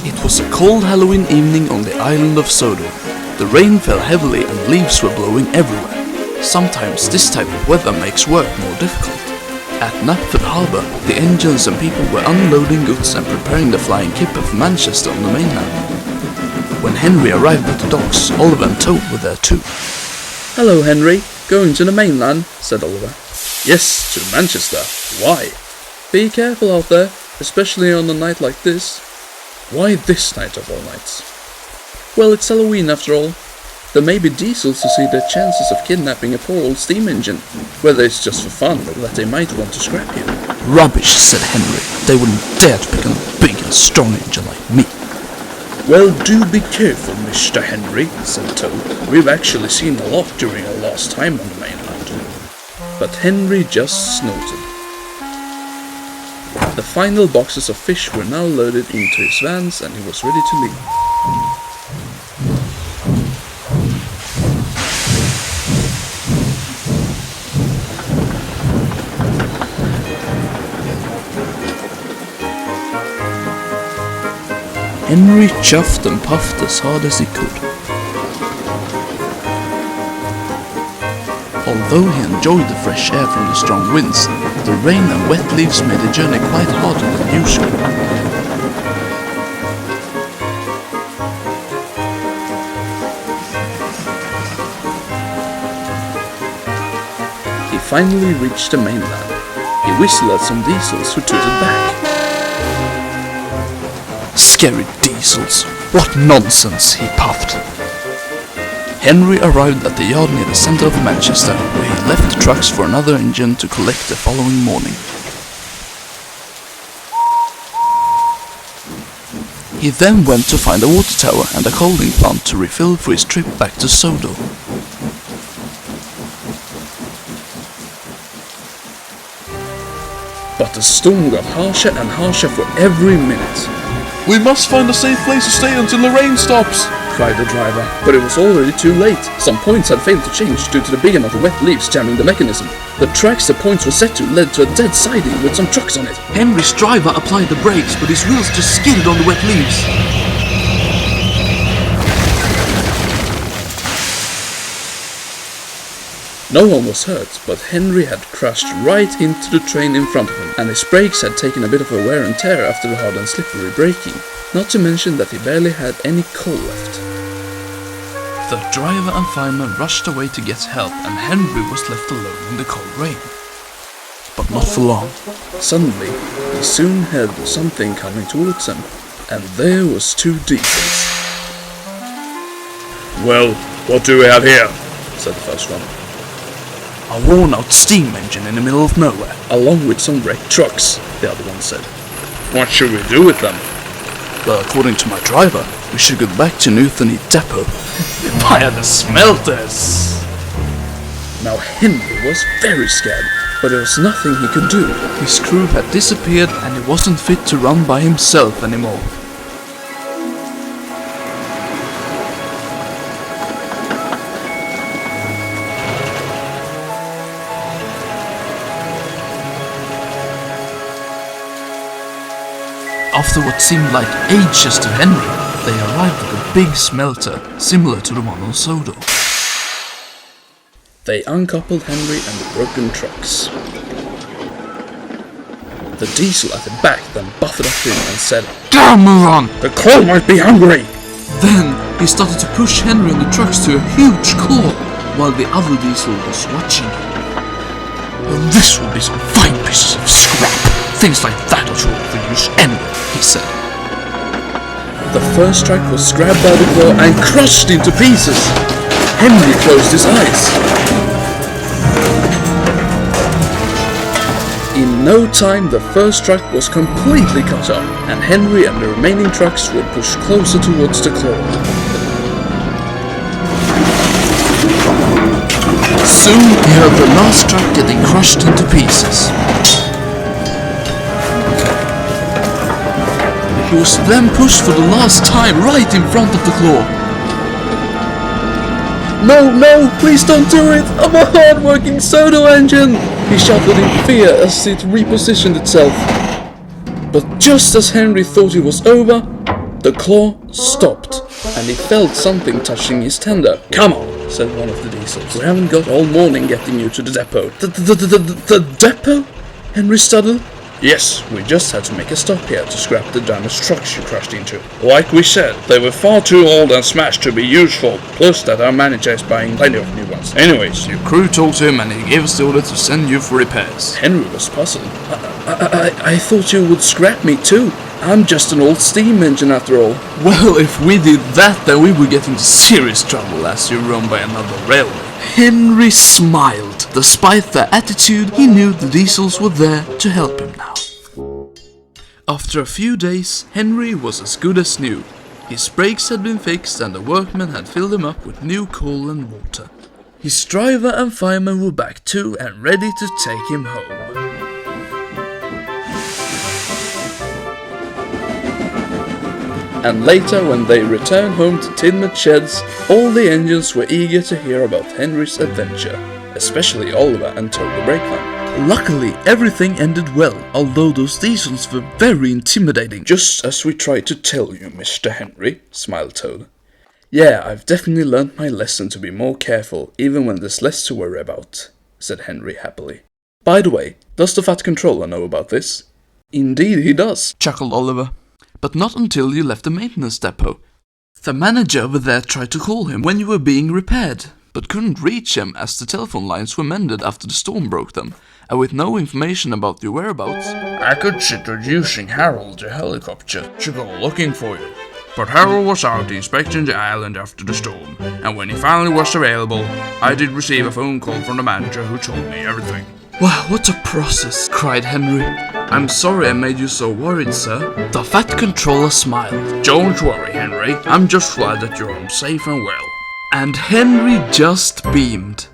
It was a cold Halloween evening on the island of Sodor. The rain fell heavily and leaves were blowing everywhere. Sometimes this type of weather makes work more difficult. At Knapford Harbour, the engines and people were unloading goods and preparing the flying kipper for Manchester on the mainland. When Henry arrived at the docks, Oliver and Toad were there too. "Hello, Henry. Going to the mainland?" said Oliver. "Yes, to Manchester. Why?" "Be careful out there, especially on a night like this." "Why this night of all nights?" "Well, it's Halloween after all. There may be diesels who see their chances of kidnapping a poor old steam engine, whether it's just for fun or that they might want to scrap you." "Rubbish," said Henry. "They wouldn't dare to pick on a big and strong engine like me." "Well, do be careful, Mr. Henry," said Toad. "We've actually seen a lot during our last time on the mainland." But Henry just snorted. The final boxes of fish were now loaded into his vans and he was ready to leave. Henry chuffed and puffed as hard as he could. Although he enjoyed the fresh air from the strong winds, the rain and wet leaves made the journey quite harder than usual. He finally reached the mainland. He whistled at some diesels who tooted back. "Scary diesels, what nonsense," he puffed. Henry arrived at the yard near the centre of Manchester, where he left the trucks for another engine to collect the following morning. He then went to find a water tower and a coaling plant to refill for his trip back to Sodor. But the storm got harsher and harsher for every minute. "We must find a safe place to stay until the rain stops," cried the driver, but it was already too late. Some points had failed to change due to the big amount of wet leaves jamming the mechanism. The tracks the points were set to led to a dead siding with some trucks on it. Henry's driver applied the brakes, but his wheels just skidded on the wet leaves. No one was hurt, but Henry had crashed right into the train in front of him, and his brakes had taken a bit of a wear and tear after the hard and slippery braking, not to mention that he barely had any coal left. The driver and fireman rushed away to get help, and Henry was left alone in the cold rain. But not for long. Suddenly, he soon heard something coming towards him, and there was two diesels. "Well, what do we have here?" said the first one. "A worn-out steam engine in the middle of nowhere, along with some wrecked trucks," the other one said. "What should we do with them?" "Well, according to my driver, we should go back to Newtony Depot via the smelters." Now Henry was very scared, but there was nothing he could do. His crew had disappeared and he wasn't fit to run by himself anymore. After what seemed like ages to Henry, they arrived at a big smelter, similar to the one on Sodor. They uncoupled Henry and the broken trucks. The diesel at the back then buffeted up him and said, "Damn, move on! The coal might be hungry!" Then he started to push Henry and the trucks to a huge claw, while the other diesel was watching. "Well, this will be some fine pieces of scrap. Things like that are short for use anyway," he said. The first truck was grabbed by the claw and crushed into pieces. Henry closed his eyes. In no time, the first truck was completely cut up, and Henry and the remaining trucks were pushed closer towards the claw. Soon he heard the last truck getting crushed into pieces. He was then pushed for the last time right in front of the claw. "No, no, please don't do it! I'm a hard-working Sodor engine!" he shouted in fear as it repositioned itself. But just as Henry thought it was over, The claw stopped, and he felt something touching his tender. "Come on," said one of the diesels. "We haven't got all morning getting you to the depot." The depot?" Henry stuttered. "Yes, we just had to make a stop here to scrap the damaged trucks you crashed into. Like we said, they were far too old and smashed to be useful, plus that our manager is buying plenty of new ones. Anyways, Your crew talked to him and he gave us the order to send you for repairs. Henry was puzzled. I thought you would scrap me too. I'm just an old steam engine after all." Well, if we did that, then we would get into serious trouble as you're run by another railway. Henry smiled. Despite their attitude, he knew the diesels were there to help him now. After a few days, Henry was as good as new. His brakes had been fixed and the workmen had filled him up with new coal and water. His driver and fireman were back too and ready to take him home. And later, when they returned home to Tinmouth Sheds, all the engines were eager to hear about Henry's adventure, especially Oliver and Toad the brakeman. Luckily, everything ended well, although those diesels were very intimidating. "Just as we tried to tell you, Mr. Henry," smiled Toad. "Yeah, I've definitely learned my lesson to be more careful, even when there's less to worry about," said Henry happily. "By the way, does the Fat Controller know about this?" "Indeed he does," chuckled Oliver. "But not until you left the maintenance depot. The manager over there tried to call him when you were being repaired, but couldn't reach him as the telephone lines were mended after the storm broke them, and with no information about your whereabouts, I considered using Harold the helicopter to go looking for you. But Harold was out inspecting the island after the storm, and when he finally was available, I did receive a phone call from the manager who told me everything." "Wow, what a process," cried Henry. "I'm sorry I made you so worried, sir." The Fat Controller smiled. "Don't worry, Henry. I'm just glad that you're home safe and well." And Henry just beamed.